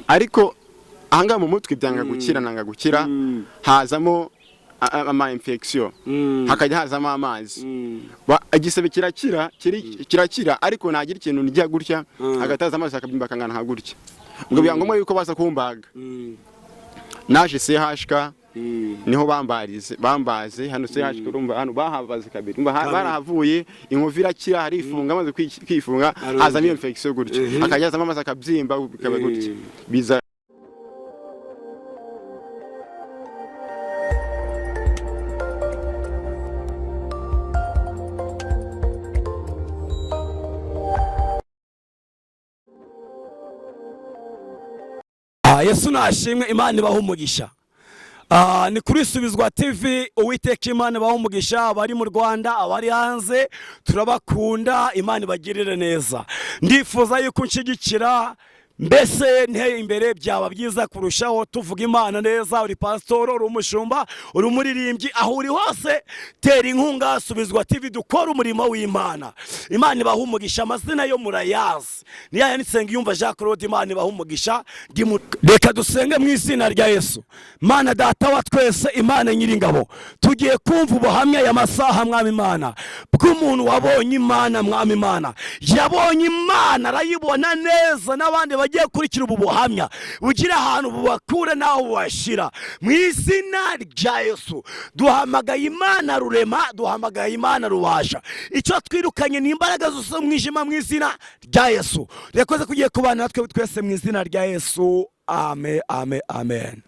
ariko ahanga mu mutwe byanga gukira nanga gukira hazamo ama infection hakajya hazamo amazi igisebe kirakira ariko nagira ikintu nijya gutya agataza amazi akabimba kangana nka gutya ubwo byangomwe yuko baza kumbaga naje CHK niho bambaze hano CHK urumva hano bahabaze kabiri barahavuye inkovira kira harifunga amaze kwifunga hazamo infection gutya akajyazamo amazi akabyimba bikaba gutya biza Yesu nashimwe Imana ibaho umugisha. Ni kuri Subizwa TV Uwiteka Imana ibaho umugisha abari mu Rwanda abari hanze turabakunda Imana ibagirire neza. Ndifuza yuko nshigikira mbese nteye imbere byaba byiza kurushaho tuvuga Imana neza uri pastor uri umushumba uri umuririmbyi aho uri hose tera inkunga Subizwa TV dukora umurimo w'Imana. Imana ibaho umugisha amazina yo murayazi ni yanditsenga yumva Jacques Claude Imana ibaho umugisha reka dusenge mu izina rya Yesu. Mana data wa twese Imana nyiringabo tugiye kumva ubuhamya ya masaha mwami Imana bw'umuntu wabonye Imana mwami Imana yabonye Imana arayibona neza n'abandi bagiye kurikira ubu buhamya bugira ahantu bubakura naho bubashira mu izina rya Yesu. Duhamagaye Imana rurema duhamagaye Imana rubasha icyo twirukanye ni imbaraga zose mwijima mu izina rya Yesu. Rekoze kugiye kubana natwe twese mu izina rya Yesu. Amen, amen, amen.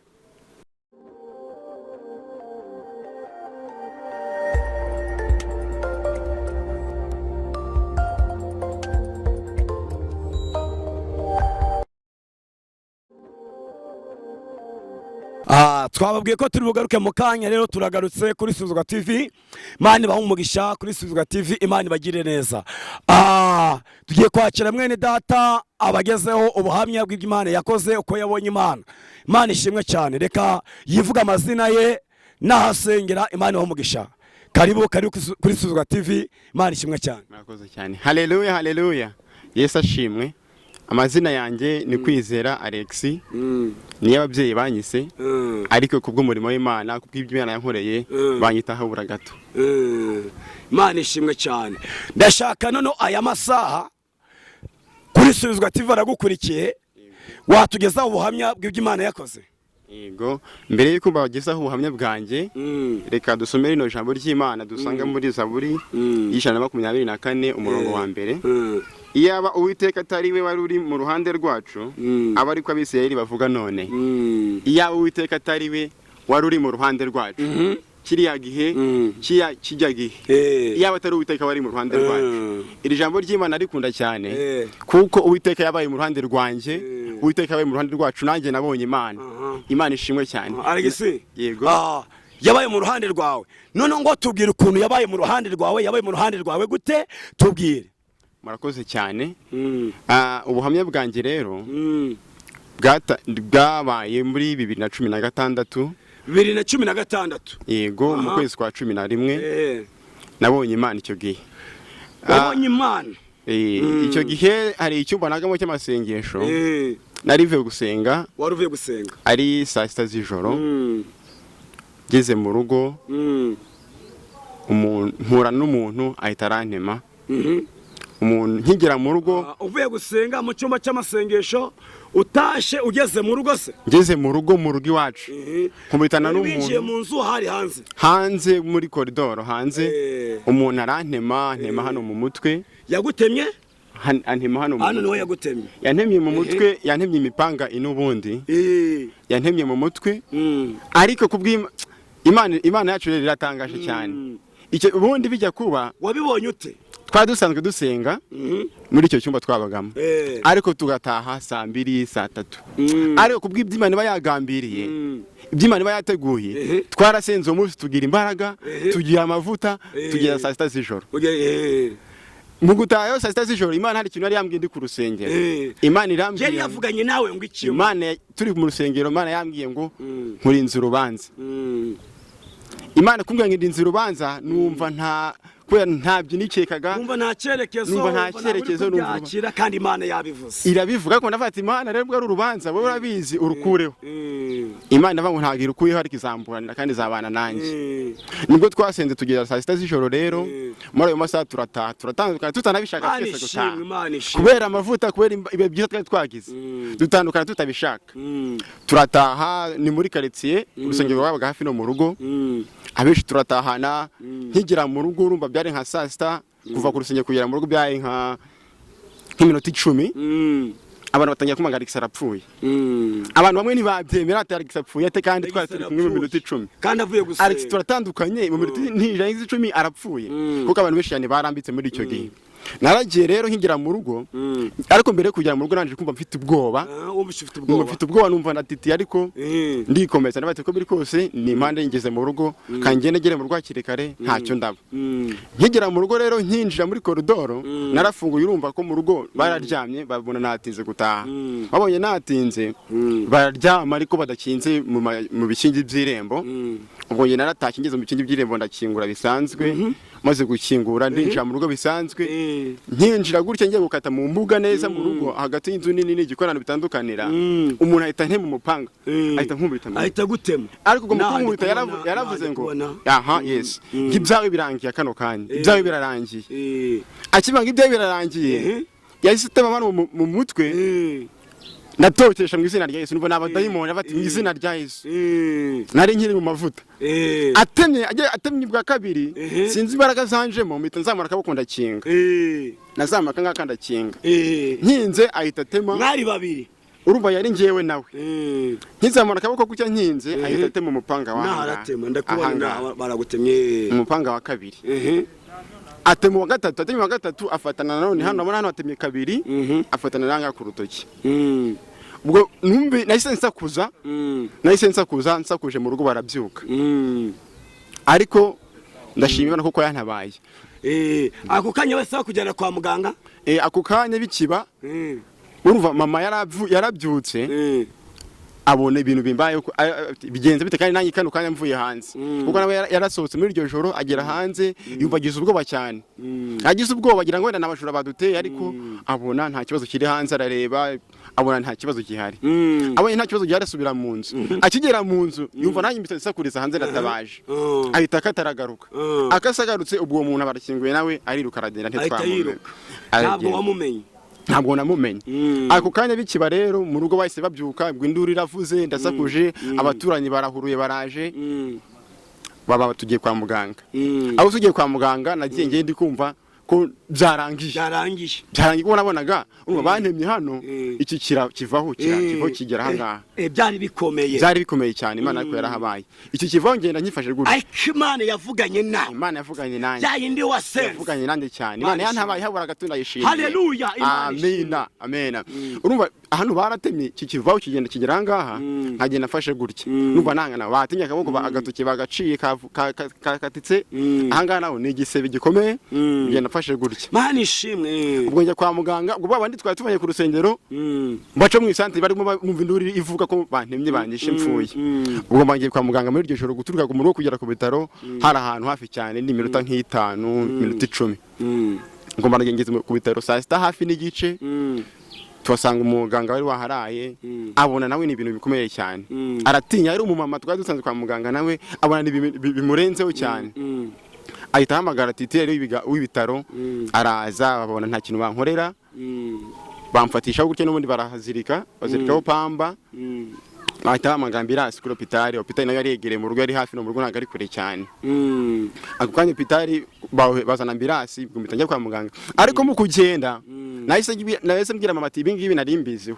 Twababwiye ko turi bugaruke mu kanya rero turagarutse kuri Subizwa TV. Imana ibaho umugisha kuri Subizwa TV Imana ibagire neza. Tugiye kwakira mwene data abagezeho ubuhamya bw'Imana yakoze uko yabonye Imana. Imana ishimwe cyane reka yivuga amazina ye nahasengera Imana ibaho umugisha. Karibu kuri Subizwa TV Imana ishimwe cyane. Murakoze cyane. Haleluya haleluya. Yesu ashimwe. Amazina yanjye ni Kwizera Alex niyo ababyeyi banyise ariko kubw'umurimo w'Imana kubw'ibyo Imana yankoreye banyitaho buragato. Imana ishimwe cyane. Ndashaka none aya masaha kuri Subizwa TV aragukurikiye watugezaho ubuhamya bw'Imana yakoze. Yego mbere yuko bagezaho ubuhamya bwanjye reka dusomere rino jambo ry'Imana dusanga muri Zaburi y'ijana na 24 umurongo wa mbere. Iyaba Uwiteka atari we wari uri mu ruhande rwacu aba ariko abisirayeli bavuga none. Iyaba Uwiteka atari we wari uri mu ruhande rwacu kiriya gihe kijya gihe iyaba atari Uwiteka wari mu ruhande rwacu. Iri jambo ry'Imana rikunda cyane kuko Uwiteka yabaye mu ruhande rwanjye Uwiteka yabaye mu ruhande rwacu nanjye nabonye Imana. Imana ishimwe cyane. Arigisi yego yabaye mu ruhande rwawe none ngo tubwire ukuntu yabaye mu ruhande rwawe gute tubwire. Murakoze cyane. Ubuhamya bwanjye rero bwabaye muri 2016. 2016 yego mu kwezi kwa 11 nabonye Imana icyo gihe. Wabonye Imana icyo gihe hari icyumba nagamo cy'amasengesho narivuye gusenga. Wari uvuye gusenga ari saa 6 z'ijoro ngeze mu rugo mpura n'umuntu ahita arantema. Umuntu nkigera mu rugo uvuye gusenga mu cyumba cy'amasengesho utashe ugeze mu rugo se? Ngeze mu rugo iwacu nkubitana n'umuntu winjiye mu nzu hari hanze muri koridoro hanze umuntu arantema hano mu mutwe. Yagutemye? Antema hano niho yagutemye. Yantemye mu mutwe yantemye imipanga inubundi yantemye mu mutwe ariko Imana yacu rero iratangaje cyane. Icyo ubundi bijya kuba wabibonye ute? Dusanzwe dusenga muri icyo cyumba twabagamo ariko tugataha saa 2 saa 3 ariko kubw'ibyo Imana iba yagambiriye ibyo Imana iba yateguye twarasenze umunsi tugira imbaraga tugira amavuta tugira saa 6 z'ijoro. Mu gutaha saa 6 z'ijoro Imana hari ikintu yari yambwiye ndi ku rusengero. Imana irambwiye yari yavuganye nawe ngo iki? Imana turi mu rusengero Imana yambwiye ngo nkurinze urubanza. Imana kumbwira ngo ndinze urubanza numva nta kubera ntabyo nikekaga numva nta cyerekezo numva kandi Imana yabivuze irabivuga ko ndafata Imana rero bwo urubanza wowe urabizi urukureho Imana avuga ngo ntabwo irukuyeho ariko izamburana kandi izabana nanjye nibwo twasenze tugera saa 6 z'ijoro rero muri ayo masaha turatandukana tutanabishaka twese gutaha kubera amavuta kubera ibe byiza twari twagize dutandukana tutabishaka turataha ni muri quartier urusengero rwabaga hafi no mu rugo abenshi turatahana nkigira mu rugo urumva byari nka saa 6 kuva ku rusengero kugera mu rugo byari nk'iminota 10 abantu batangiye kumanga Alex arapfuye abantu bamwe ntibabyemera ati Alex apfuye ate kandi twari turi kumwe mu minota 10 kandi avuye gusenga Alex turatandukanye mu minota 10 arapfuye kuko abantu benshi cyane barambitse muri icyo gihe naragiye rero nkigira mu rugo ariko mbere yo kujya mu rugo nanje kumva mfite ubwoba numva natiti ariko ndikomeza nabate ko biri kose ni impande ngeze mu rugo kangene gere mu rwakire kare ntacyo ndaba nkigira mu rugo rero nkinjira muri koridoro narafunguye urumva ko mu rugo bararyamye babona natinze gutaha babonye natinze bararyama ariko badakinze mu bikingi by'irembo ubwo nge naratashye ngeze mu bikingi by'irembo ndakingura bisanzwe maze gukingura ndinjira mu rugo bisanzwe nkinjira gutya ngiye gukata mu mbuga neza mu rugo hagati y'inzu nini n'igikorano bitandukanira umuntu ahita ntema umupanga ahita nkubita ahita gutema ariko ubwo mukumuhita yaravuze ngo aha yes ngibyawe birangiye kano kanya ibyawe birarangiye akibanga ibyawe birarangiye yahise tema mu mutwe natotesha mu izina rya Yesu numva nabadayimoni abati mu izina rya Yesu nari nkiri mu mavuta atemye bwa kabiri sinzi imbaraga zanjemo mpita nzamura akaboko ndakinga nazamaka ngakandakinga nkinze ahita tema mwari babiri urumva yari ngewe nawe nkizamura akaboko kucya nkinze ahita tema umupanga wa naharatema ndakubona baragutemye umupanga wa kabiri atema wa gatatu afatana none hano abona hano atemye kabiri afatana nanga ku rutoki ubwo numbi nahise nsakuza nsakuje mu rugo barabyuka ariko ndashimira kuko yantabaye ako kanya wese bakujyana kwa muganga ako kanya bikiba urumva mama yarabyutse abona ibintu bimbaye bigenze bite kandi nanyi kano kanya mvuye hanze kuko nawe yarasohotse muri iryo joro agera hanze yumva agize ubwoba cyane agize ubwoba agira ngo wenda nabashura baduteye ariko abona nta kibazo kiri hanze arareba abona nta kibazo gihari abonye nta kibazo gihari asubira mu nzu akigera mu nzu yumva nanyi mbitse sakuriza hanze ndatabaje ahita akataragaruka akasagarutse ubwo umuntu abarakinguye nawe ariruka aragenda ntitwamumenye ntabwo wamumenye ntabwo namumenye ako kanya bikiba rero mu rugo bahise babyuka induru iravuze ndasakuje abaturanyi barahuruye baraje baba tugiye kwa muganga aho tugiye kwa muganga nagiye ngiye ndi kumva ko byarangiye ko nabonaga bantemye hano iki kivaho kigera ahangaha byari bikomeye cyane Imana ariko yarahabaye iki kivaho ngenda nyifashe gutya Imana yavuganye nanjye yayindi wasenze yavuganye nanjye cyane Imana yantabaye habura gatunda yishimye haleluya amena urumva hano baratemye iki kivaho kigenda kigera ahangaha nkagenda mfashe gutya numva nangana batinye akaboko agatuke bagaciye katitse ahangaha naho ni igisebe gikomeye ngenda mfashe gutya Mana ishimwe ubwo njya kwa muganga ubwo babandi twari tubanye ku rusengero baca mu isantere barimo bumva induru ivuga ko bantemye banyishe mfuye ubwo mbangiye kwa muganga muri iryo joro guturuka ku murugo kugera ku bitaro hari ahantu hafi cyane ni minota nk'itanu minota 10 ngo mbanagengeze ku bitaro saa 6 hafi n'igice twasanga umuganga wari waharaye abona nawe ni ibintu bikomeye cyane aratinya ari umumama twari dusanzwe kwa muganga nawe abona bimurenzeho cyane ahita hamagara titire w'ibitaro araza babona nta kintu bankorera bamfatisha gutya n'ubundi bazirikaho pamba ahita hamagambira kuri hopitali nayo yari yegereye mu rugo yari hafi no mu rugo ntabwo ari kure cyane ako kanya hopitali bazana ambirasi mpita njya kwa muganga ariko mu kugenda nahise mbwira mama ati ibi ngibi nari mbiziho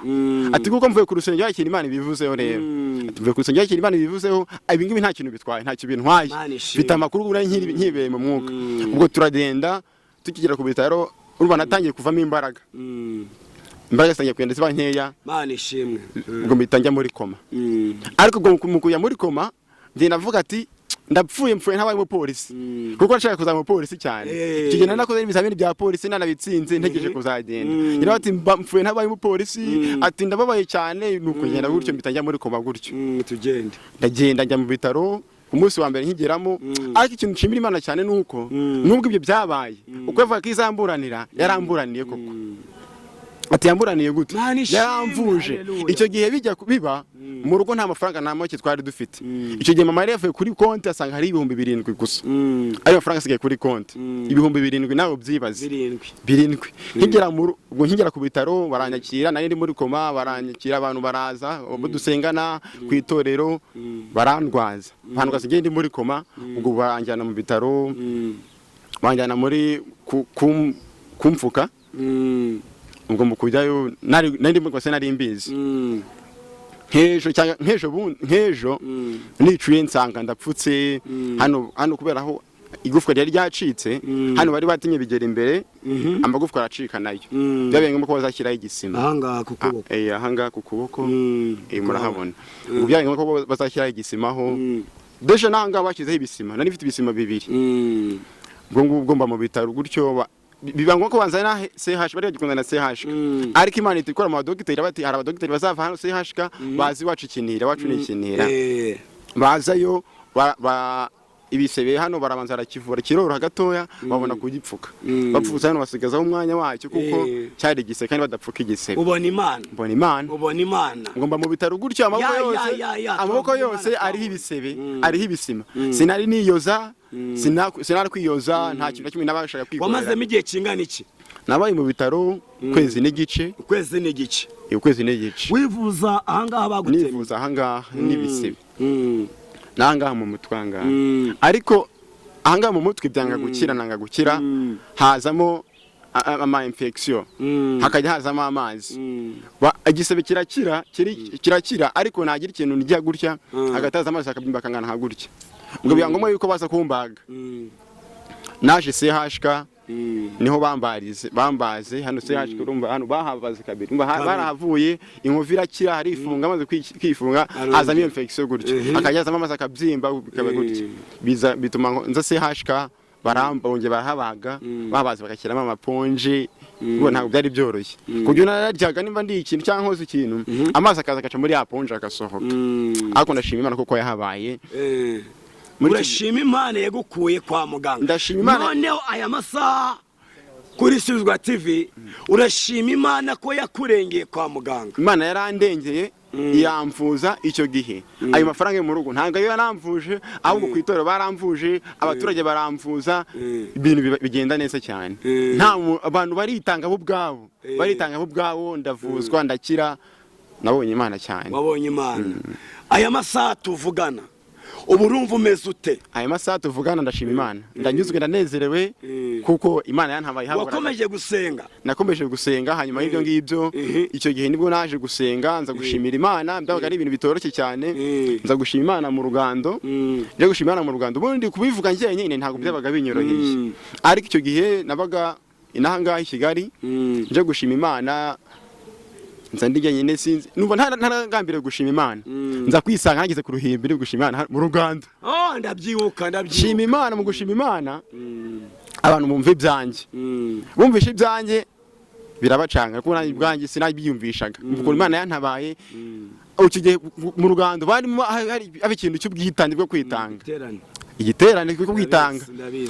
ati kuko mvuye ku rusengero ikintu Imana ibivuzeho rero ati mvuye ku rusengero ikintu Imana ibivuzeho ibi ngibi nta kintu bitwaye nta kintu bintwaye bita amakuru uri nkibeye mu mwuka ubwo turagenda tukigera ku bitaro urumva natangiye kuvamo imbaraga zitangiye kugenda ziba nkeya Mana ishimwe ubwo mpita njya muri koma ariko ubwo mu kujya muri koma njye navuga ati ndapfuye ntabaye mu polisi kuko nshaka kuzaba mu polisi cyane kigenda nakoze ibizamini bya polisi nanabitsinze ntegereje kuzagenda ngira ati mpfuye ntabaye mu polisi ati ndababaye cyane nuko ngenda gutyo mpita njya muri koma gutyo tugende ndagenda njya mu bitaro ku munsi wa mbere nkigeramo ariko ikintu nshimira Imana cyane nuko nubwo ibyo byabaye uko yavuga ko izamburanira yaramburaniye koko ati yamburaniye gute yaramvuje icyo gihe bijya biba mu rugo nta mafaranga nta make twari dufite icyo gihe mama yari yavuye kuri konti asanga hari 7,000 gusa ayo mafaranga asigaye kuri konti 7,000 nawe byibaze 7 nkigera ku bitaro baranyakira nari ndi muri koma baranyakira abantu baraza ubwo dusengana ku itorero barandwaza ngiye ndi muri koma ubwo baranjyana mu bitaro banjyana muri kumfuka ubwo mukujyayo nari muri kwase nari imbizi nk'ejo nicuye nsanga ndapfutse hano kubera aho igufwa ryari ryacitse hano bari batinye bigera imbere amagufwa aracika nayo byabaye ngombwa ko bazashyiraho igisima ahangaha ku kuboko murahabona ubwo byabaye ngombwa ko bazashyiraho igisima aho deje n'ahangaha bashyizeho ibisima nari mfite ibisima 2 ubwo ngubwo mba mu bitaro gutyo biba ngombwa ko banzana CH bari bagikundana CH ariko Imana itikora mu badogiteri bati hari abadogiteri bazava hano CH bazi wacu ikinira wacu n'ikinira bazayo ibisebe hano barabanza rakivura kiroroha gatoya babona kugipfuka bapfuza hano basigazaho umwanya wacyo kuko cyari gise kandi badapfuka igisebe ubona Imana ngomba mu bitaro gutyo amaboko yose ariho ibisebe ariho ibisima sinari niyoza sinari kwiyoza nta kintu kimwe nabashaka kwikorera wamazemo igihe kingana iki nabaye mu bitaro kwezi n'igice wivuza ahangaha baguteye nivuza ahangaha n'ibisebe nangaha mu mutwe ahangaha ariko ahangaha mu mutwe byanga gukira nanga gukira hazamo ama infection hakajya hazamo amazi igisebe kirakira ariko nagira ikintu nijya gutya agataza amazi akabyimba kangana ha gutya ubwo byangomwe yuko baza kumbaga naje CHK niho bambaze hano CHK urumva hano bahabaze kabiri barahavuye inkovira kira harifunga amaze kwifunga hazamo infection gutya akajyazamo amazi akabyimba bikaba gutya biza bituma nza CHK barambonge barahabaga babaze bagashyiramo amaponje ngo ntabwo byari byoroshye kugira nararyaga nimba ndi ikintu cyangwa nkoze ikintu amazi akaza agaca muri ya ponje agasohoka ariko ndashima Imana kuko yahabaye urashima Imana yagukuye kwa muganga ndashima Imana noneho aya masaha kuri Sibizwa TV urashima Imana ko yakurengeye kwa muganga Imana yarandengeye yamvuza icyo gihe ayo mafaranga mu rugo ntabwo yo yaramvuje ahubwo ku itorero baramvuje abaturage baramvuza ibintu bigenda neza cyane nta abantu baritanga bo ubwabo ndavuzwa ndakira nabonye Imana cyane wabonye Imana aya masaha tuvugana ubu urumva umeze ute aya masaha tuvugana ndashima Imana ndanyuzwe ndanezerewe kuko Imana yantabaye habura wakomeje gusenga nakomeje gusenga hanyuma y'ibyo ngibyo icyo gihe nibwo naje gusenga nza gushimira Imana ndabaga ari ibintu bitoroshye cyane nza gushima Imana mu rugando nje gushima Imana mu rugando ubundi kubivuga njye nyine ntabwo byabaga binyoroheye ariko icyo gihe nabaga inahangaha i Kigali nje gushima Imana nza ndige nyine sinzi numva ntaragambire gushima Imana nza kwisanga nageze ku ruhimbi uri gushima Imana mu rugando ndabyibuka shima Imana mu gushima Imana abantu bumva ibyanjye bumvisha ibyanjye birabacanga kuko nanjye bwanjye sinabyiyumvishaga kuko Imana yantabaye ukigiye mu rugando barimo hari ikintu cy'ubwitange bwo kwitanga igiterane cyo kwitanga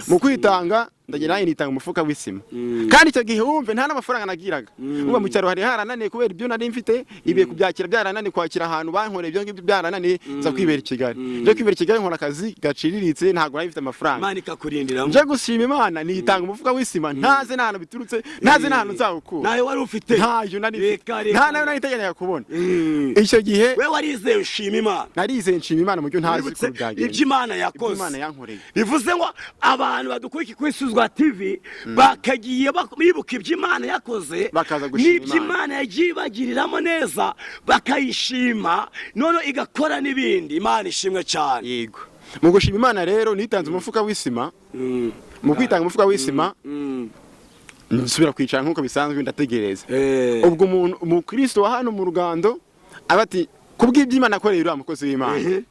mu kwitanga ndagira nayo nitanga umufuka w'isima kandi icyo gihe wumve nta n'amafaranga nagiraga uba mu cyaro hari harananiye kubera ibyo nari mfite ibiye kubyakira byarananiye kwakira ahantu bankoreye ibyo ngibyo byarananiye za kwibera i Kigali nje kwibera i Kigali nkora akazi gaciriritse ntabwo nari mfite amafaranga Imana ikakurindiramo nje gushima Imana nitanga umufuka w'isima ntaze n'ahantu biturutse ntaze n'ahantu nzawukura nawe wari ufite ntayo nari nayo nariteganya kubona icyo gihe we warizeye ushima Imana narizeye nshima Imana mu byo ntazi kubyagenda ibyo Imana yakoze Imana yankoreye bivuze ngo abantu badukurikiye kuri Sibizwa TV bakagiye bibuka ibyo Imana yakoze n'ibyo Imana yagiye bagiriramo neza bakayishima none igakora n'ibindi Imana ishimwe cyane yego mu gushima Imana rero nitanze umufuka w'isima mu kwitanga umufuka w'isima nsubira kwicara nkuko bisanzwe ndategereza ubwo umuntu umukristo wa hano mu rugando abati kubw'ibyo Imana akoreye uriya mukozi w'Imana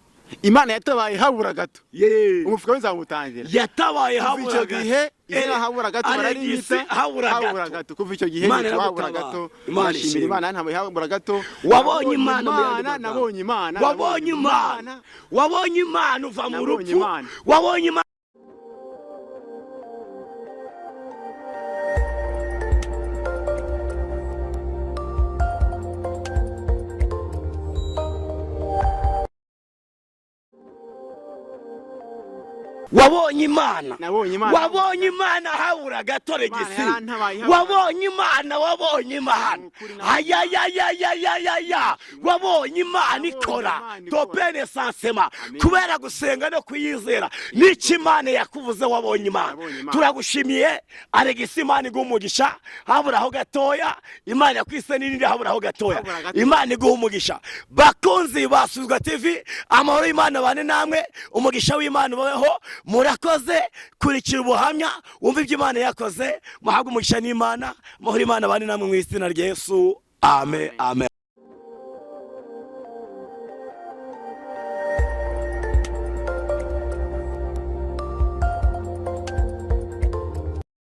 Imana yatabaye habura gato Ye. umufuka w'inzamutangira Yatabaye kuva habura icyo gato. gihe izina habura gato Alegisi bararimita habura gato. kuva icyo gihe Imana habura iragutabaye. gato Imana ashimira ishimwe. Imana ntabaye habura gato Wabonye Imana mu yandi magambo. nabonye Imana Wabonye Imana. Wabonye Imana uva mu Nabonye rupfu. Imana. Wabonye Imana. Wabonye Imana. Nabonye Imana. Wabonye Imana habura gato Alegisi. Imana yarantabaye habura. Wabonye Imana, wabonye Imana. Nukuri nabonye Ayayayayayaya. Wabonye Imana Nabonye ikora. Imana ikora. Topene sansema. Amen. Kubera gusenga no kuyizera. Niki Imana yakuvuze wabonye Imana. Nabonye Imana. Turagushimiye Alegisi, Imana iguha umugisha. Haburaho gatoya. Imana yakwise n'indi haburaho gatoya. Habura gato. Imana iguha umugisha. Bakunzi basuzwa TV, amahoro y'Imana bane namwe, umugisha w'Imana ubabeho. Murakoze kurikira ubuhamya, wumva ibyo Imana yakoze, muhabwe umugisha n'Imana, amahoro y'Imana bane namwe mu izina rya Yesu. Amen. Amen.